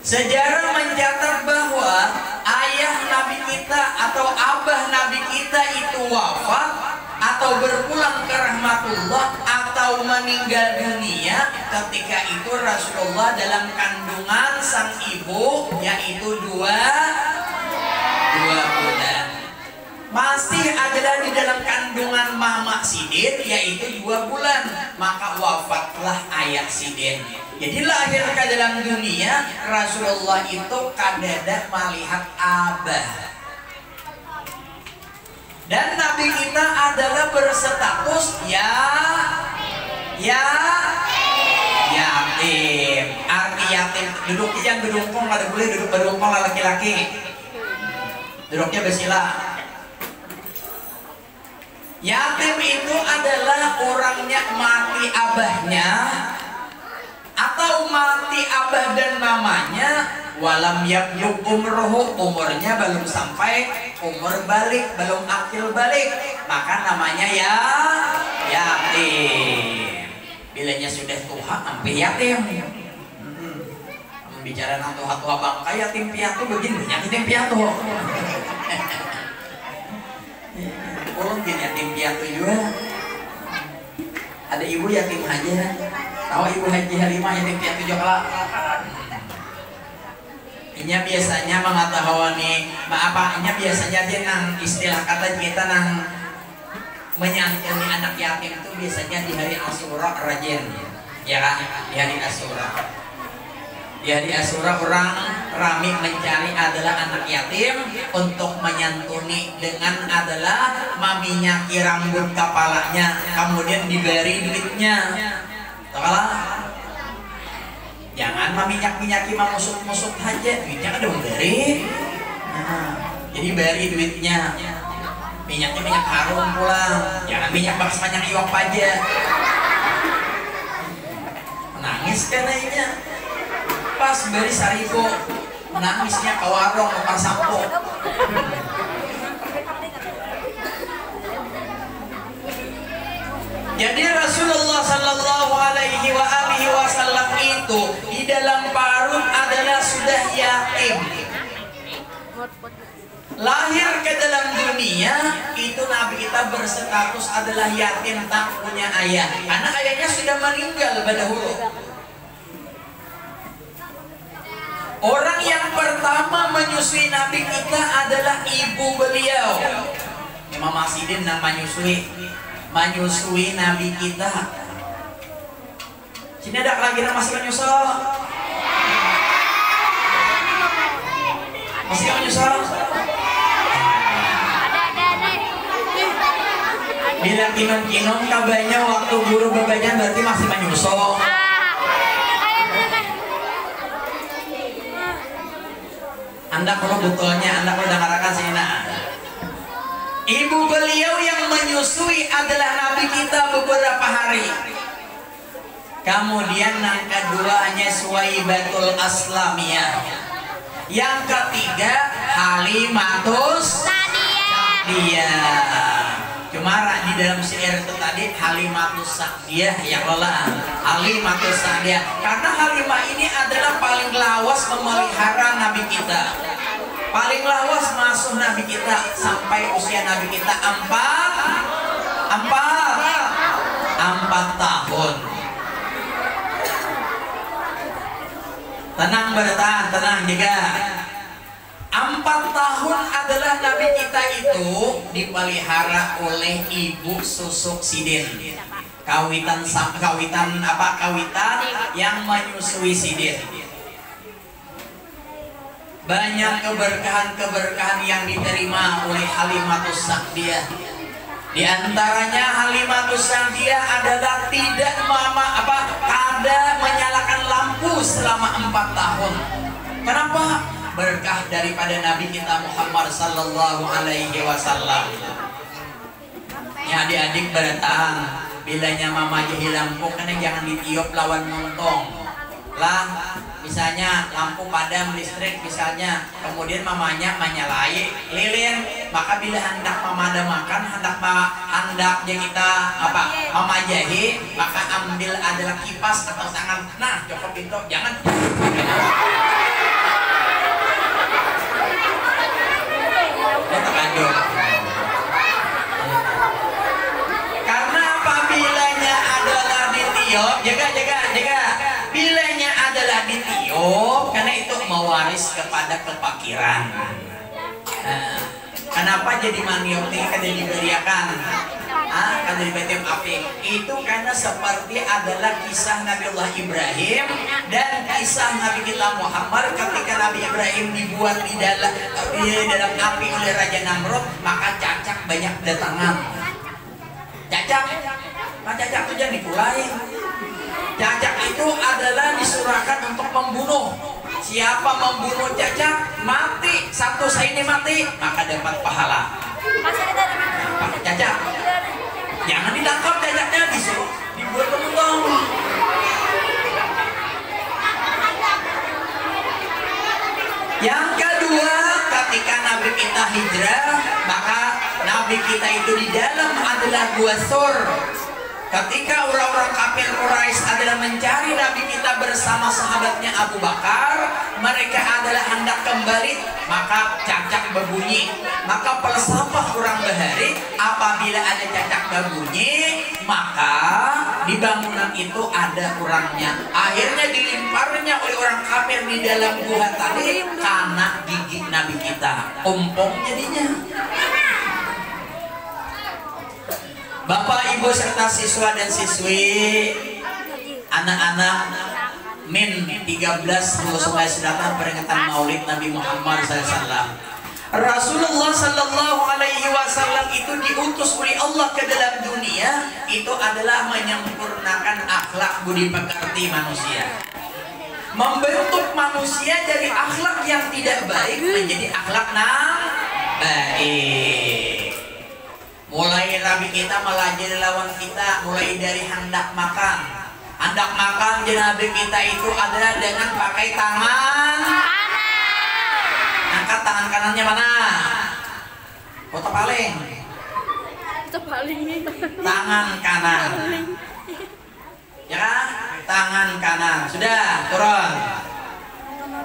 Sejarah mencatat bahwa ayah Nabi kita atau abah Nabi kita itu wafat atau berpulang ke rahmatullah atau meninggal dunia ketika itu Rasulullah dalam kandungan sang ibu, yaitu dua bulan. Masih adalah di dalam kandungan Mama Sidin, yaitu 2 bulan, maka wafatlah ayah Sidin. Jadi lahir ke dalam dunia Rasulullah itu kadada melihat abah. Dan Nabi kita adalah berstatus yatim. Arti yatim, duduk yang berdungkong, ada boleh duduk berdungkong laki-laki. Duduknya bersila. Yatim itu adalah orangnya mati abahnya atau mati abah dan mamanya, walam yablugh umruhu, umurnya belum sampai umur balik, belum akil balik, maka namanya yatim. Bilanya sudah tua hampir yatim. Bicara nang tua bangka yatim piatu begini, yatim piatu. Mungkin yatim piatu juga. Ada ibu yatim aja. Tahu ibu Haji Halimah yatim piatu juga. Inya biasanya mengetahui inya biasanya dia nang istilah kata kita nang menyantuni anak yatim itu biasanya di hari Asyura rajin, ya kan? Di hari Asyura. Di hari Asyura orang rame mencari adalah anak yatim untuk menyantuni dengan adalah meminyaki rambut kepalanya, kemudian diberi duitnya. Tahu? Jangan meminyak-minyaki musuk-musuk aja, duitnya kan dong beri. Jadi beri duitnya. Minyaknya minyak harum pulang, jangan minyak bekas banyak iwak aja. Menangis karena pas beri sarigo, menangisnya ke warung ke sampo. Jadi Rasulullah Sallallahu Alaihi Wasallam itu di dalam parut adalah sudah yatim. Lahir ke dalam dunia itu Nabi kita berstatus adalah yatim, tak punya ayah, karena ayahnya sudah meninggal pada dahulu. Orang yang pertama menyusui Nabi kita adalah ibu beliau, Mama Sidin, yang menyusui Nabi kita. Sini ada lagi yang masih menyusul? Masih menyusul? Bila kinong-kinong kabarnya waktu guru bebannya berarti masih menyusul. Anda perlu betulnya, Anda perlu dengarkan sini. Ibu beliau yang menyusui adalah Nabi kita beberapa hari. Kemudian yang keduanya Suwaibatul Aslamiyah. Yang ketiga Halimatus Sa'diyah. Cuma di dalam syair itu tadi Halimatus Sa'diyah yang lelah. Halimatus Sa'diyah karena Halimah ini adalah paling lawas memelihara Nabi kita, paling lawas masuk Nabi kita sampai usia Nabi kita 4 tahun. Tenang bertahan, tenang juga. 4 tahun adalah Nabi kita itu dipelihara oleh ibu susuk Sidin. Kawitan yang menyusui Sidin. Banyak keberkahan yang diterima oleh Halimatus Sa'diyah. Di antaranya Halimatus Sa'diyah adalah tidak kada menyalakan lampu selama 4 tahun. Kenapa? Berkah daripada Nabi kita Muhammad Sallallahu Alaihi Wasallam. Ya adik-adik berdatang, bilanya mama jadi lampu karena jangan ditiup lawan montong lah. Misalnya lampu padam listrik misalnya, kemudian mamanya menyalai lilin, maka bila hendak memadamkan, hendak kita mama jahi, maka ambil adalah kipas atau tangan, nah cukup itu, jangan mewaris kepada kepakiran. Kenapa jadi maniok nih kada diberiakan? Kada diberiakan api? Itu karena seperti adalah kisah Nabiullah Ibrahim dan kisah Nabi kita Muhammad ketika Nabi Ibrahim dibuat di dalam api oleh Raja Namrud, maka cacak banyak datangan. Cacak itu jangan dipulai. Cacak itu adalah disurahkan untuk membunuh. Siapa membunuh cacak mati, satu ini mati, maka dapat pahala. Cacak jangan ditangkap, cacaknya disuruh dibuat penuntung. Yang kedua, ketika Nabi kita hijrah, maka Nabi kita itu di dalam adalah Gua Sur. Ketika orang-orang kafir Quraisy adalah mencari Nabi kita bersama sahabatnya Abu Bakar, mereka adalah hendak kembali, maka cacak berbunyi. Maka falsafah kurang bahari, apabila ada cacak berbunyi, maka di bangunan itu ada orangnya. Akhirnya dilimparnya oleh orang kafir di dalam gua tadi karena gigi Nabi kita. Ompong jadinya. Bapak, Ibu, serta siswa dan siswi, anak-anak min 13 sungai sedatan peringatan Maulid Nabi Muhammad SAW. Rasulullah Sallallahu Alaihi Wasallam itu diutus oleh Allah ke dalam dunia, itu adalah menyempurnakan akhlak budi pekerti manusia, membentuk manusia dari akhlak yang tidak baik menjadi akhlak yang baik. Mulai Nabi kita melajari lawan kita, mulai dari hendak makan. Hendak makan di Nabi kita itu adalah dengan pakai tangan kanan. Angkat tangan kanannya mana? Foto paling. Tangan kanan. Ya, tangan kanan. Sudah, turun.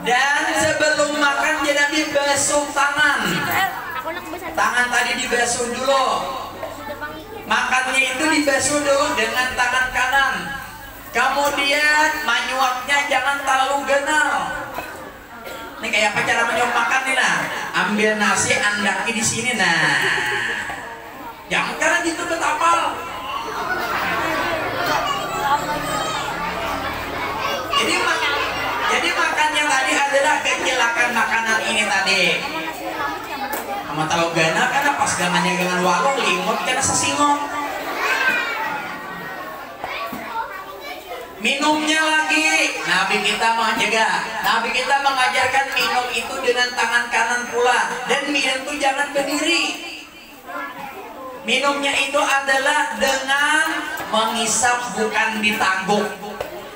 Dan sebelum makan dia Nabi basuh tangan. Tangan tadi dibasuh dulu. Makannya itu dibasuh dulu dengan tangan kanan. Kemudian menyuapnya jangan terlalu genal. Ini kayak apa cara menyuap makan nih nah? Ambil nasi andaki di sini nah. Jangan karena gitu betapal. Jadi makannya tadi adalah kecelakaan makanan ini tadi. Sama tahu gana karena pas gangannya dengan walong limut karena sesingot. Minumnya lagi, Nabi kita menjaga. Nabi kita mengajarkan minum itu dengan tangan kanan pula, dan minum itu jangan berdiri. Minumnya itu adalah dengan mengisap bukan ditangguk,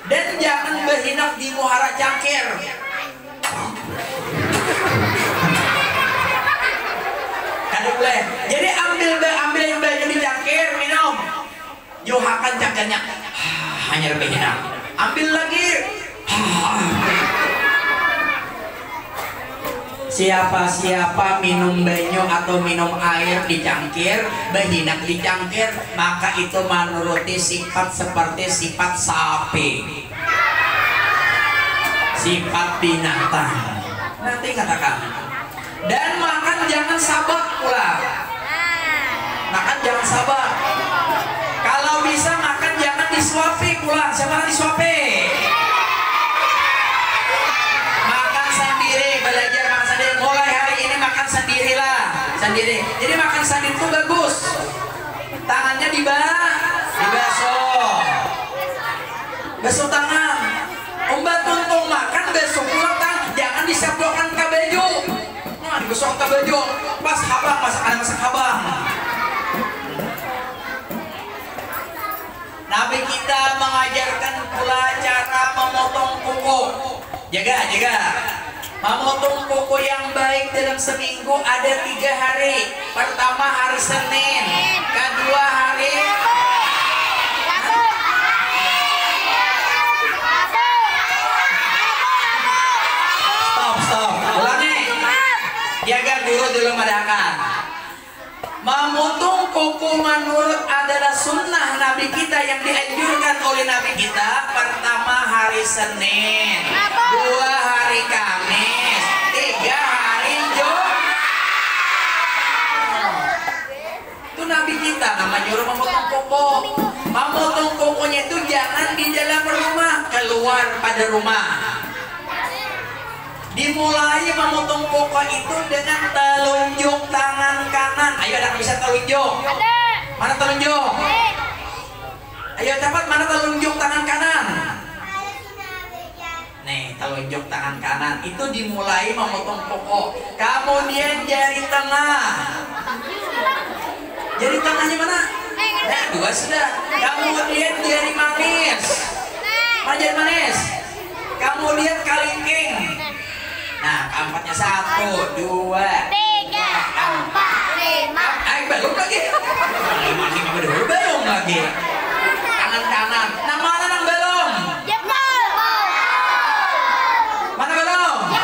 dan jangan berhinap di muhara cangkir. Boleh. Jadi ambil yang banyak di cangkir, minum. Johakan cangkirnya. Hanya lebih enak. Ambil lagi. Siapa-siapa minum banyu atau minum air di cangkir, berhinak di cangkir, maka itu menuruti sifat seperti sifat sapi, sifat binatang. Nanti katakan. Dan makan jangan sabak pula. Makan jangan sabak. Kalau bisa makan jangan disuapi pula. Siapa disuapi? Makan sendiri, belajar makan sendiri. Mulai hari ini makan sendirilah, sendiri. Jadi makan sendiri itu bagus. Tangannya dibasuh. Basuh tangan. Umbat tuntung makan basuh pula tangan. Jangan disablokkan ke baju. Digosok ke baju pas habang, masak habang. Nabi kita mengajarkan pula cara memotong kuku. Jaga. Memotong kuku yang baik dalam seminggu ada 3 hari. Pertama hari Senin, kedua hari Stop. Ulangi. Jaga dulu madakan. Memotong kuku menurut adalah sunnah Nabi kita yang dianjurkan oleh Nabi kita. Pertama hari Senin, 2 hari Kamis, keluar pada rumah. Dimulai memotong pokok itu dengan telunjuk tangan kanan. Ayo, ada yang bisa telunjuk? Mana telunjuk? Ayo cepat, mana telunjuk tangan kanan? Nih, telunjuk tangan kanan itu dimulai memotong pokok. Kemudian jari tengah. Jari tengahnya mana? Nah, 2 sudah. Kemudian jari manis. Mana jari manis? Kemudian kalingking. Nah, keempatnya 1, 2, 3, 4, 5. Ayo belum lagi. Belum lagi. Tangan kanan. Nah, mana nang belum? Jempol. Mana belum?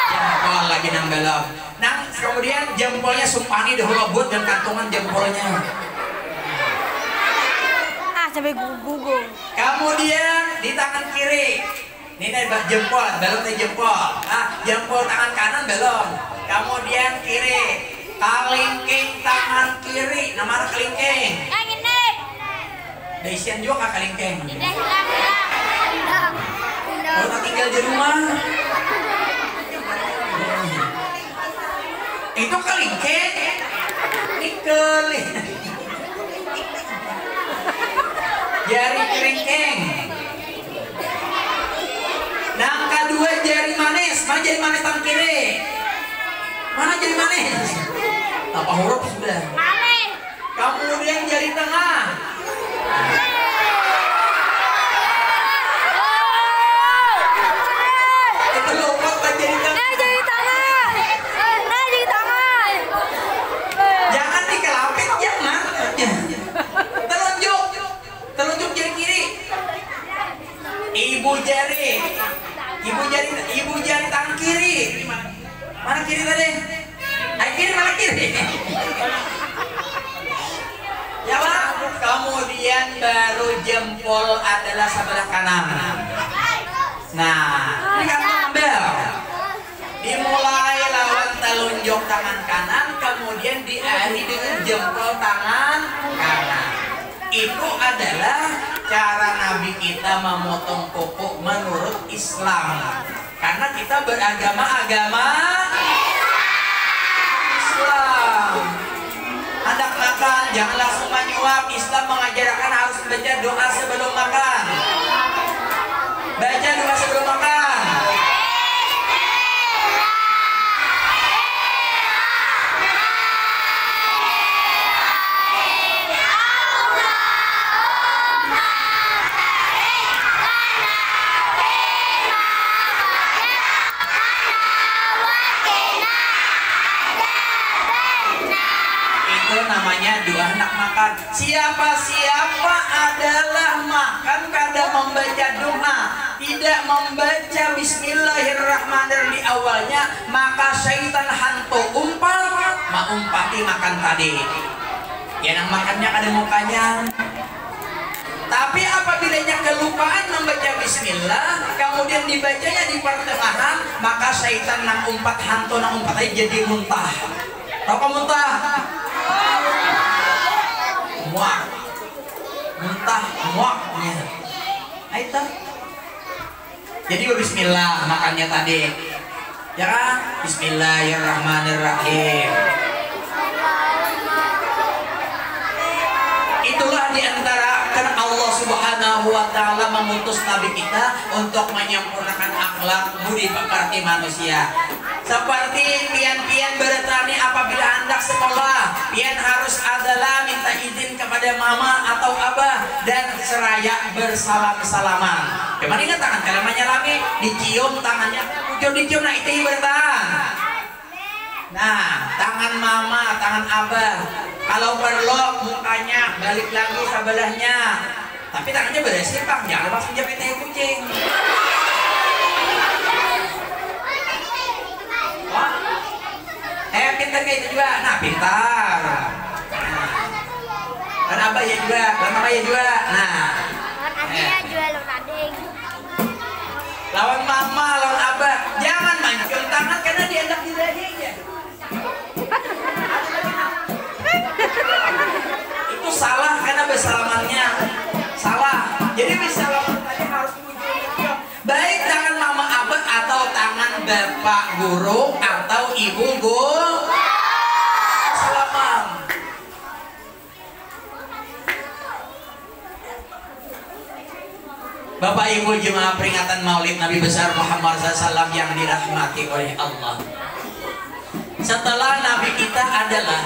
Jempol lagi nang belum. Nah, kemudian jempolnya sumpani dahulu buat dan kantongan jempolnya. Sampai gugung. Kemudian di tangan kiri. Ini dari jempol, belum dari jempol. Nah, jempol tangan kanan belum. Kemudian kiri. Kalingking tangan kiri. Nah, mana kalingking? Yang ini. Desian juga kak kalingking. Udah hilang. Kalau tinggal di rumah. Itu kalingking. Nikel. Jari kelingking. Nah, kedua jari manis. Mana jari manis tangan kiri? Mana jari manis? Apa huruf sudah? Manis. Kemudian jari tengah. Itu lupa kan jari tengah. Jari tangan. Jari tangan. Jangan dikelapit, jangan. Telunjuk jari kiri. Ibu jari tangan kiri. Mana kiri tadi? Ayo kiri, mana kiri? Ya Pak. Kemudian baru jempol adalah sebelah kanan. Nah, ini kan ngambil. Dimulai lawan telunjuk tangan kanan, kemudian diakhiri dengan jempol tangan kanan. Itu adalah cara Nabi kita memotong pokok menurut Islam. Karena kita beragama Islam. Hendak makan jangan langsung menyuap. Islam mengajarkan harus baca doa sebelum makan. Baca doa sebelum makan. Namanya doa hendak makan. Siapa-siapa adalah makan kada membaca doa, tidak membaca bismillahirrahmanirrahim di awalnya, maka syaitan hantu umpati makan tadi. Ya, nang makannya kada mukanya. Tapi apabila kelupaan membaca bismillah, kemudian dibacanya di pertengahan, maka syaitan nang umpat hantu nang umpat aja jadi muntah. Tahu kamu muntah? Muntah muaknya. Itu. Jadi bismillah makannya tadi. Ya kan? Bismillahirrahmanirrahim. Itulah diantara karena Allah Subhanahu wa Ta'ala mengutus Nabi kita untuk menyempurnakan akhlak budi pekerti manusia. Seperti pian-pian bertani apabila hendak sekolah, pian harus adalah minta izin kepada mama atau abah dan seraya bersalam-salaman. Cuman ingat tangan kalau menyalami, dicium tangannya, dicium, nah itu bertahan. Nah, tangan mama, tangan abah, kalau perlu mukanya balik lagi sebelahnya. Tapi tangannya bersih Pak, jangan langsung jepit tai kucing. Pintar kayak itu juga. Nah, pintar. Dan abah ya juga, dan mama ya juga. Nah, adiknya juga lawan adik. Lawan mama, lawan abah. Jangan main cium tangan karena diendak di dadanya. Itu salah karena bersalamannya salah. Jadi bersalaman tadi harus puji bapak guru atau ibu guru. Selamat. Bapak Ibu jemaah peringatan Maulid Nabi besar Muhammad SAW yang dirahmati oleh Allah. Setelah Nabi kita adalah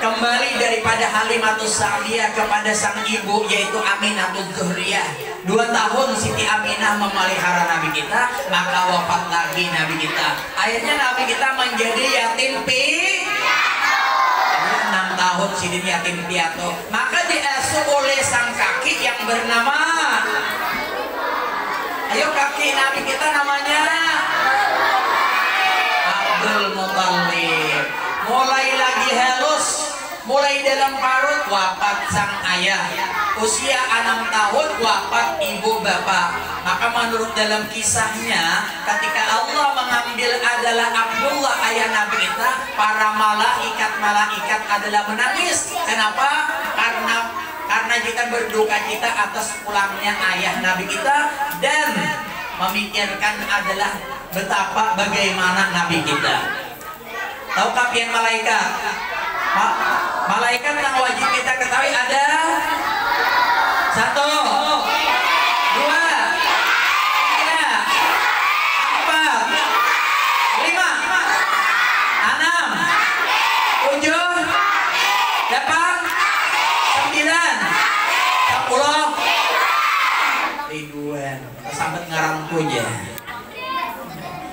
kembali daripada Halimatus Sa'diyah kepada sang ibu yaitu Aminatul Zuhriyah. 2 tahun Siti Aminah memelihara Nabi kita, maka wafat lagi Nabi kita. Akhirnya Nabi kita menjadi yatim piatu. 6 tahun Siti yatim piatu. Maka diasuh oleh sang kaki yang bernama, ayo kaki Nabi kita namanya Abdul Muthalib. Mulai lagi halus, mulai dalam parut wafat sang ayah, usia 6 tahun wafat ibu bapak. Maka menurut dalam kisahnya, ketika Allah mengambil adalah Abdullah ayah Nabi kita, para malaikat adalah menangis. Kenapa? Karena kita berduka cita atas pulangnya ayah Nabi kita dan memikirkan adalah betapa bagaimana Nabi kita. Tahukah pian malaikat? Malaikat yang wajib kita ketahui ada 1, 2, 3, 4, 5, 6, 7, 8, 9, 10 ribuan. Sampai ngarang punya.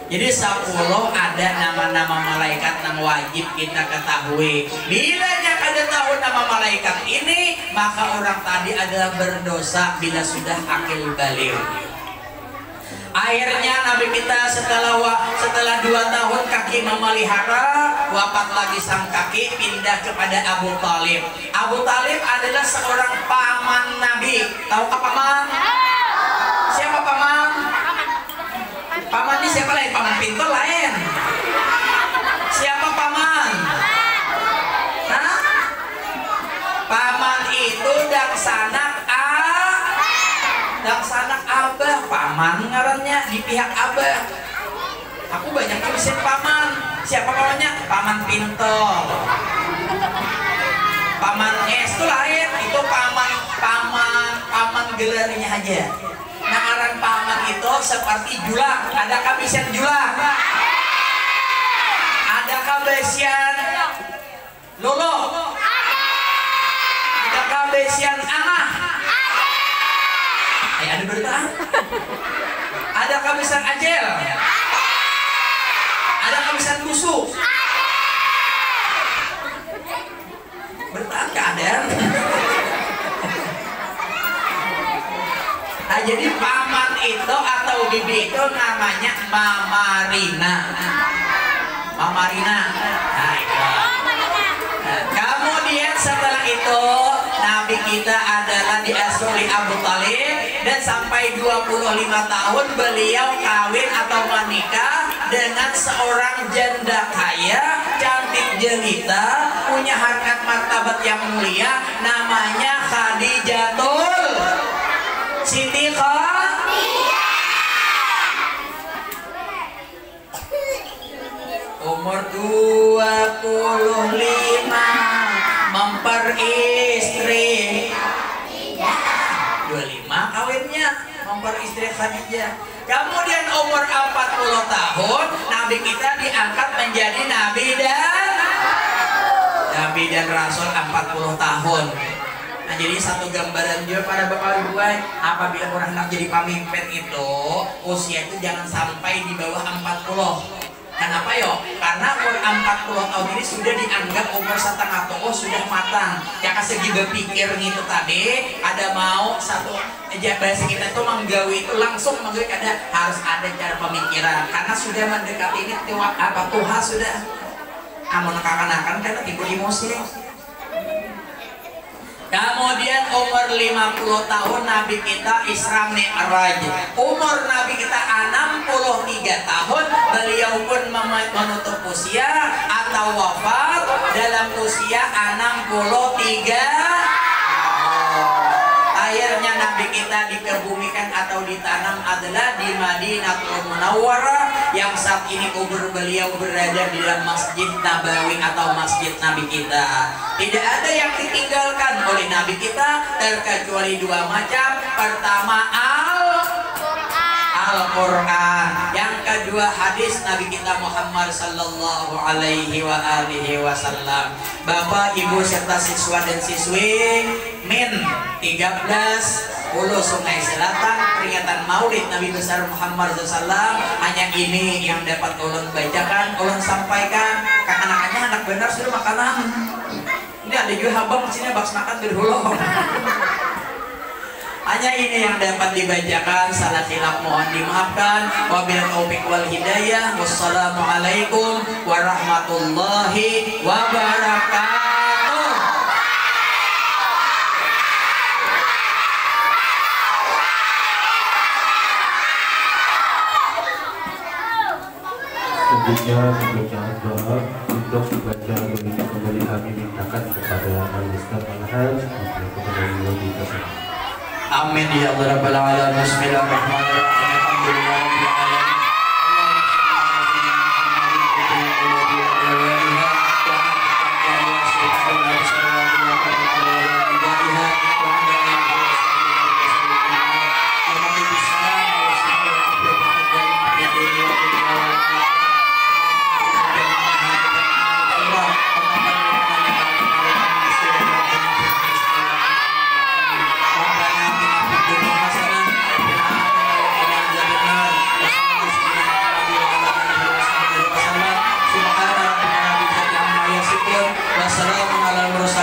Jadi 10 ada nama-nama malaikat yang wajib kita ketahui. Bila ada tahu nama malaikat ini, maka orang tadi adalah berdosa bila sudah akil baligh. Akhirnya Nabi kita setelah 2 tahun kaki memelihara, wafat lagi sang kaki, pindah kepada Abu Talib. Abu Talib adalah seorang paman Nabi. Tahukah paman? Siapa paman? Paman ini siapa lain? Paman pintar lain. Siapa paman? Hah? Paman itu daksanak abah. Paman ngarannya di pihak abah. Aku banyak bisa paman. Siapa pamannya? Paman pintar. Paman es itu lain. Itu paman gelarnya aja. Namaran paman itu seperti julang. Adakah besian julang? Adakah besian lolo? Adakah besian angah? Ada berita? Adakah besian ajel? Adakah besian busuk? Bertahan keadaan. Nah, jadi paman itu atau bibi itu namanya Mamarina. Mamarina. Nah, itu. Nah, kemudian setelah itu Nabi kita adalah diasuh oleh Abu Talib dan sampai 25 tahun beliau kawin atau menikah dengan seorang janda kaya, cantik jelita, punya harkat martabat yang mulia, namanya Khadijatul Siti Khadijah. Umur 25 memperistri 25 kawinnya memperistri Khadijah. Kemudian umur 40 tahun Nabi kita diangkat menjadi Nabi dan Rasul 40 tahun. Nah, jadi satu gambaran juga pada bapak ibu, apabila orang nak jadi pemimpin itu usia itu jangan sampai di bawah 40. Kenapa yo? Karena umur 40 tahun ini sudah dianggap umur setengah tokoh sudah matang. Ya segi berpikir gitu tadi, ada mau satu bahasa kita itu menggawi itu langsung menggawi harus ada cara pemikiran karena sudah mendekati ini Tuhan sudah kamu nekakan karena timbul emosi. Kemudian umur 50 tahun Nabi kita Isra Mi'raj. Umur Nabi kita 63 tahun beliau pun menutup usia atau wafat dalam usia 63. Akhirnya Nabi kita dikebumikan atau ditanam adalah di Madinatul Munawwarah yang saat ini kubur beliau berada di dalam Masjid Nabawi atau Masjid Nabi kita. Tidak ada yang ditinggalkan oleh Nabi kita terkecuali dua macam. Pertama Al-Quran, yang kedua hadis Nabi kita Muhammad sallallahu alaihi wa alihi wasallam. Bapak, Ibu serta siswa dan siswi Min 13 Hulu Sungai Selatan, peringatan Maulid Nabi besar Muhammad SAW. Hanya ini yang dapat ulun bacakan, ulun sampaikan ke anak-anaknya. Anak benar sudah makanan. Ini ada juga habang sini baks makan berhulung. Hanya ini yang dapat dibacakan, salah khilaf mohon dimaafkan. Wabillahi taufiq wal hidayah. Wassalamualaikum warahmatullahi wabarakatuh. Selanjutnya doa untuk dibaca begitu kembali kami mintakan kepada Al-Ustaz Al-Haj untuk kepada beliau di tersebut. Amin ya rabbal alamin. Bismillahirrahmanirrahim.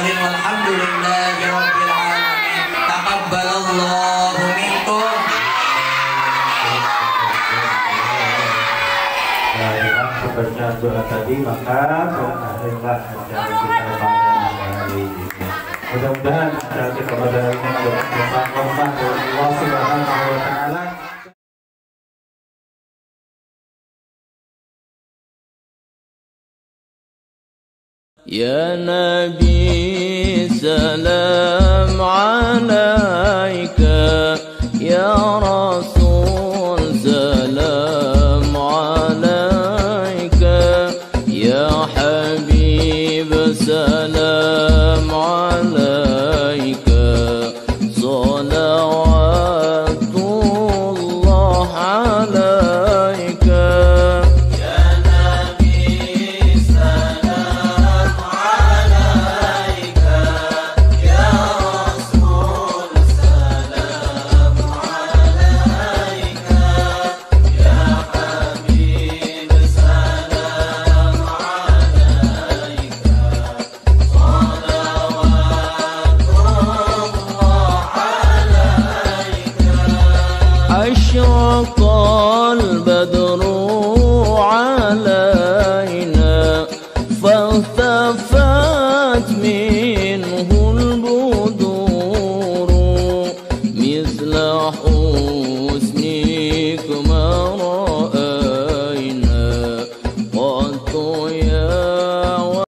Alhamdulillahirabbil alamin. Baca doa tadi, maka berakhirlah acara kita pada hari ini. Mudah-mudahan acara kita pada hari ini bermanfaat dari Allah Subhanahu wa Ta'ala. Ya Nabi salam alaika, ya Rasul salam alaika, ya Habib salam alaika, salawatullah alaika. أشرق البدر على